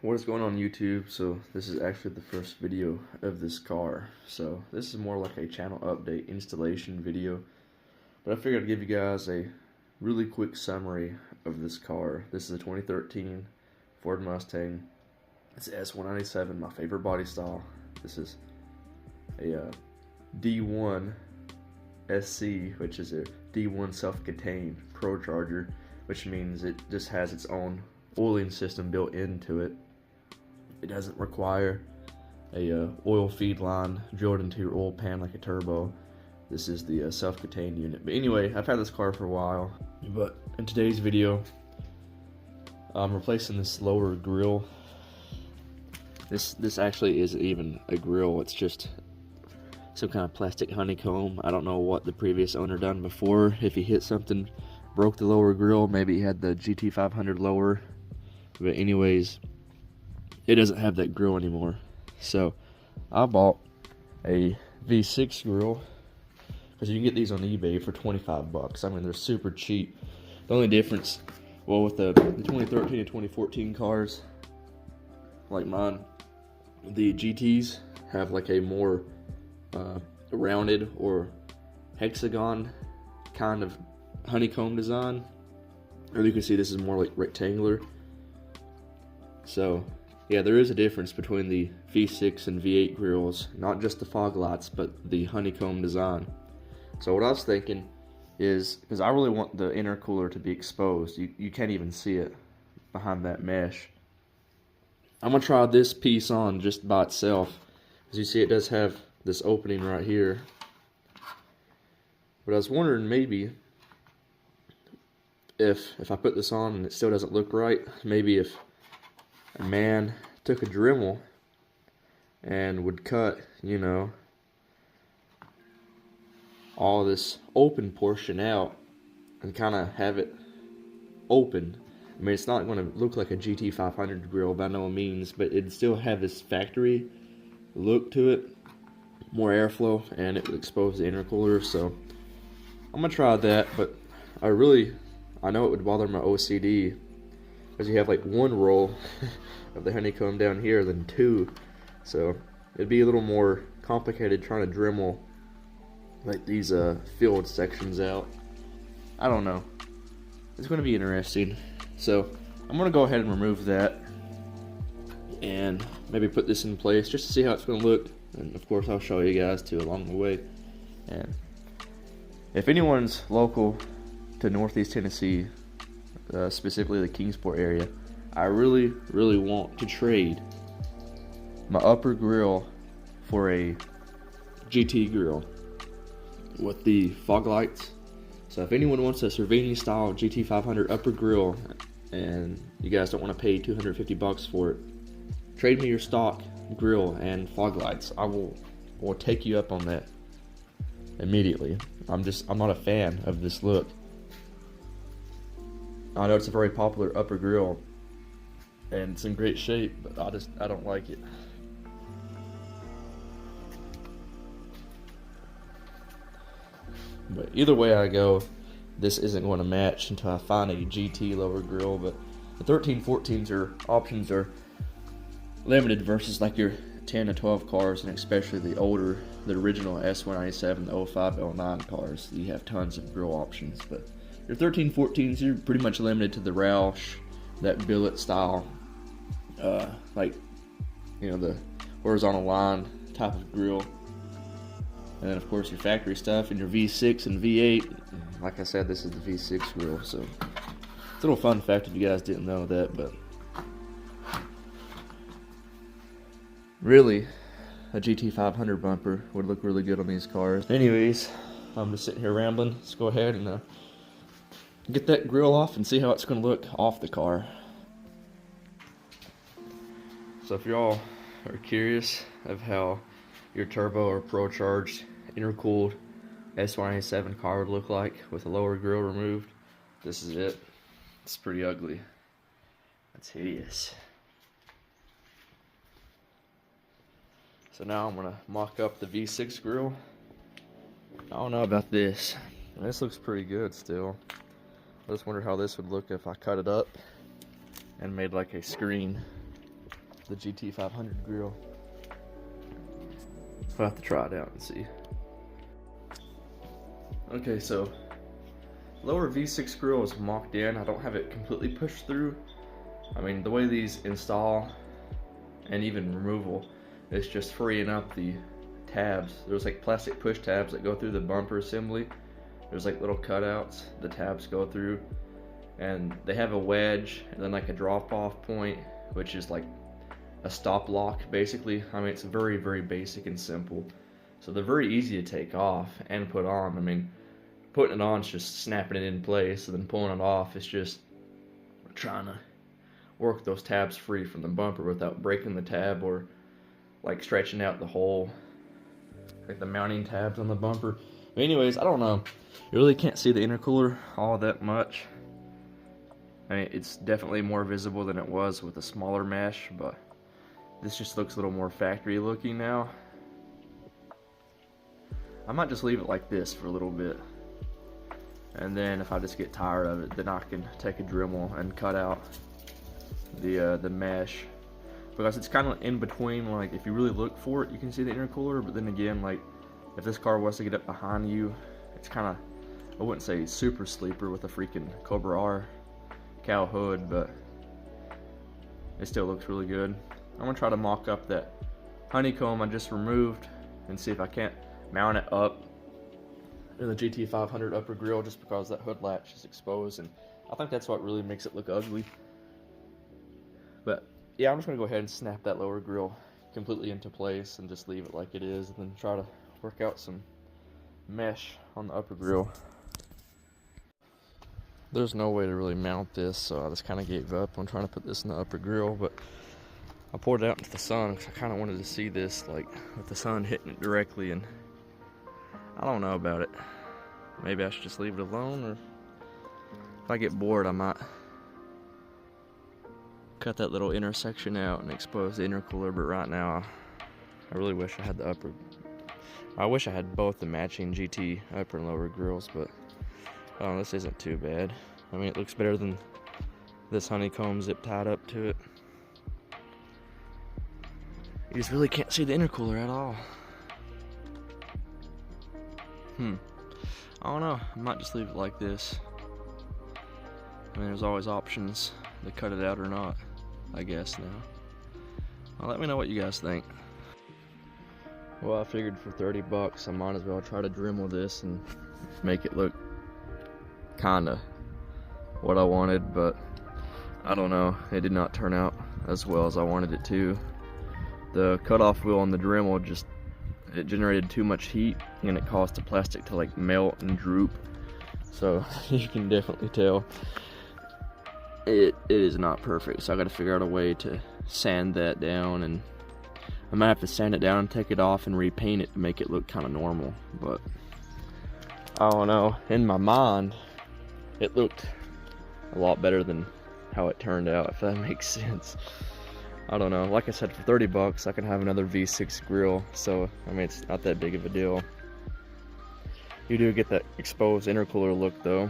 What is going on YouTube? So this is actually the first video of this car. So this is more like a channel update installation video. But I figured I'd give you guys a really quick summary of this car. This is a 2013 Ford Mustang. It's S197, my favorite body style. This is a D1 SC, which is a D1 self-contained Procharger, which means it just has its own oiling system built into it. It doesn't require a oil feed line drilled into your oil pan like a turbo. This is the self-contained unit. But anyway, I've had this car for a while, but in today's video I'm replacing this lower grille. This actually isn't even a grille, it's just some kind of plastic honeycomb. I don't know what the previous owner done before. If he hit something, broke the lower grille, maybe he had the GT500 lower. But anyways, it doesn't have that grill anymore. So I bought a V6 grill, because you can get these on eBay for 25 bucks. I mean, they're super cheap. The only difference, well, with the 2013 and 2014 cars like mine, the GTs have like a more rounded or hexagon kind of honeycomb design, or you can see this is more like rectangular. So yeah, there is a difference between the V6 and V8 grills, not just the fog lights, but the honeycomb design. So what I was thinking is, because I really want the intercooler to be exposed, you can't even see it behind that mesh. I'm gonna try this piece on just by itself. As you see, it does have this opening right here. But I was wondering, maybe if I put this on and it still doesn't look right, maybe if a man took a Dremel and would cut, you know, all this open portion out and kind of have it open. I mean, it's not going to look like a GT500 grill by no means, but it'd still have this factory look to it, more airflow, and it would expose the intercooler. So I'm gonna try that, but I know it would bother my OCD, because you have like one roll of the honeycomb down here than two, so it'd be a little more complicated trying to Dremel like these filled sections out. I don't know, it's going to be interesting. So I'm going to go ahead and remove that and maybe put this in place just to see how it's going to look, and of course I'll show you guys too along the way. And if anyone's local to Northeast Tennessee, specifically the Kingsport area, I really want to trade my upper grill for a GT grill with the fog lights. So if anyone wants a Cervini style GT500 upper grill and you guys don't want to pay 250 bucks for it, trade me your stock grill and fog lights. I will take you up on that immediately. I'm not a fan of this look. I know it's a very popular upper grill and it's in great shape, but I don't like it. But either way I go, this isn't going to match until I find a GT lower grill. But the 13-14s options are limited versus like your 10 to 12 cars, and especially the original S197, the 05, 09 cars. You have tons of grill options, but your 13-14s, you're pretty much limited to the Roush, that billet style, like, you know, the horizontal line type of grill. And then of course your factory stuff, and your V6 and V8. Like I said, this is the V6 grill, so it's a little fun fact if you guys didn't know that. But really, a GT500 bumper would look really good on these cars. Anyways, I'm just sitting here rambling. Let's go ahead and get that grill off and see how it's going to look off the car. So if y'all are curious of how your turbo or Procharged intercooled S197 car would look like with a lower grill removed, this is it. It's pretty ugly. That's hideous. So now I'm gonna mock up the V6 grill. I don't know about this. This looks pretty good still. I just wonder how this would look if I cut it up and made like a screen. the GT500 grill. I'll have to try it out and see. Okay, so lower V6 grill is mocked in. I don't have it completely pushed through. I mean, the way these install and even removal is just freeing up the tabs. There's like plastic push tabs that go through the bumper assembly. There's like little cutouts the tabs go through, and they have a wedge and then like a drop off point, which is like a stop lock basically. I mean, it's very, very basic and simple. So they're very easy to take off and put on. I mean, putting it on is just snapping it in place, and then pulling it off is just trying to work those tabs free from the bumper without breaking the tab or like stretching out the hole, like the mounting tabs on the bumper. But anyways, I don't know. You really can't see the intercooler all that much. I mean, it's definitely more visible than it was with a smaller mesh, but this just looks a little more factory looking now. I might just leave it like this for a little bit, and then if I just get tired of it, then I can take a Dremel and cut out the mesh, because it's kind of in between. Like, if you really look for it, you can see the intercooler, but then again, like, if this car was to get up behind you, it's kind of, I wouldn't say super sleeper with a freaking Cobra R cow hood, but it still looks really good. I'm gonna try to mock up that honeycomb I just removed and see if I can't mount it up in the GT500 upper grille, just because that hood latch is exposed, and I think that's what really makes it look ugly. But yeah, I'm just gonna go ahead and snap that lower grille completely into place and just leave it like it is, and then try to work out some mesh on the upper grille. There's no way to really mount this, so I just kind of gave up on trying to put this in the upper grille, but I poured it out into the sun because I kind of wanted to see this, like, with the sun hitting it directly, and I don't know about it. Maybe I should just leave it alone, or if I get bored, I might cut that little intersection out and expose the intercooler. But right now, I really wish I had the upper. I wish I had both the matching GT upper and lower grills, but oh, this isn't too bad. I mean, it looks better than this honeycomb zip tied up to it. You just really can't see the intercooler at all. I don't know. I might just leave it like this. I mean, there's always options to cut it out or not, I guess now. Well, let me know what you guys think. Well, I figured for 30 bucks, I might as well try to Dremel this and make it look kinda what I wanted, but I don't know. It did not turn out as well as I wanted it to. The cutoff wheel on the Dremel just, it generated too much heat, and it caused the plastic to like melt and droop. So you can definitely tell it is not perfect. So I got to figure out a way to sand that down, and I might have to sand it down and take it off and repaint it to make it look kind of normal. But I don't know. In my mind, it looked a lot better than how it turned out, if that makes sense. I don't know. Like I said, for 30 bucks, I can have another V6 grill. So, I mean, it's not that big of a deal. You do get that exposed intercooler look, though.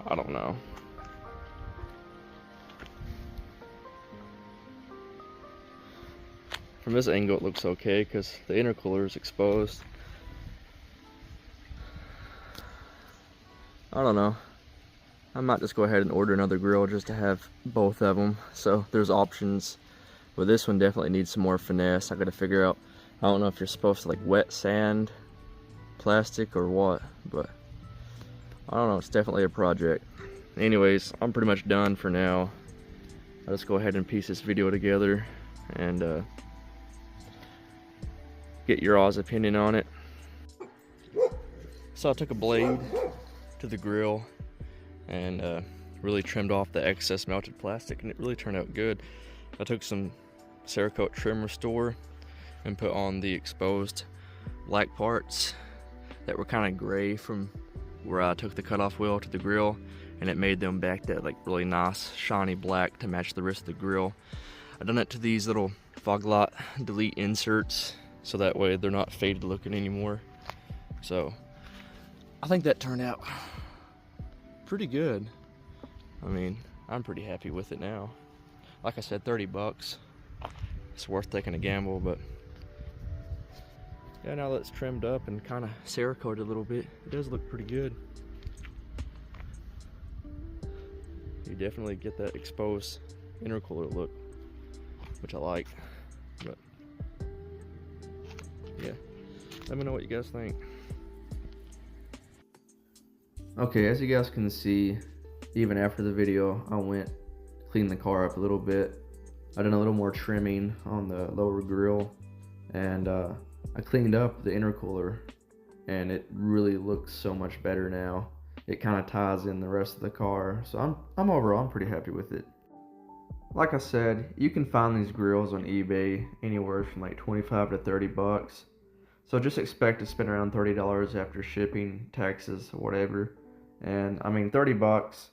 I don't know. From this angle, it looks okay because the intercooler is exposed. I don't know. I might just go ahead and order another grill just to have both of them. So there's options. But this one definitely needs some more finesse. I gotta figure out, I don't know if you're supposed to like wet sand plastic or what, but I don't know, it's definitely a project. Anyways, I'm pretty much done for now. I'll just go ahead and piece this video together and get your all's opinion on it. So I took a blade to the grill and really trimmed off the excess melted plastic, and it really turned out good. I took some Cerakote trim restore and put on the exposed black parts that were kind of gray from where I took the cutoff wheel to the grill, and it made them back that like really nice shiny black to match the rest of the grill. I've done it to these little fog light delete inserts, so that way they're not faded looking anymore. So I think that turned out pretty good. I mean, I'm pretty happy with it now. Like I said, 30 bucks. It's worth taking a gamble, but yeah, now that it's trimmed up and kind of Cerakoted a little bit, it does look pretty good. You definitely get that exposed intercooler look, which I like. But yeah, let me know what you guys think. Okay, as you guys can see, even after the video, I went cleaned the car up a little bit. I done a little more trimming on the lower grille, and I cleaned up the intercooler, and it really looks so much better now. It kind of ties in the rest of the car, so I'm overall pretty happy with it. Like I said, you can find these grills on eBay anywhere from like 25 to 30 bucks. So just expect to spend around $30 after shipping, taxes, or whatever. And I mean, 30 bucks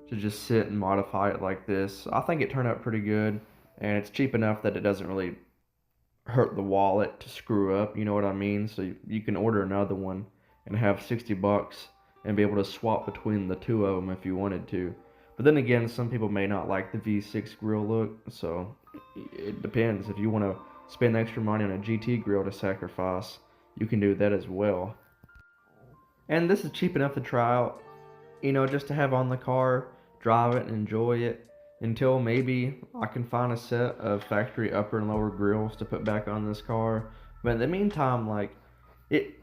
to just sit and modify it like this. I think it turned out pretty good, and it's cheap enough that it doesn't really hurt the wallet to screw up, you know what I mean? So you can order another one and have 60 bucks and be able to swap between the two of them if you wanted to. But then again, some people may not like the V6 grill look, so it depends. If you want to spend extra money on a GT grill to sacrifice, you can do that as well. And this is cheap enough to try out, you know, just to have on the car, drive it, and enjoy it, until maybe I can find a set of factory upper and lower grills to put back on this car. But in the meantime, like, it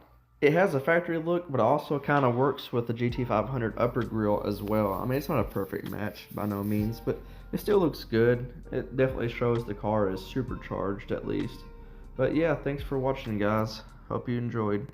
has a factory look, but also kind of works with the GT500 upper grill as well. I mean, it's not a perfect match by no means, but it still looks good. It definitely shows the car is supercharged at least. But yeah, thanks for watching, guys. Hope you enjoyed.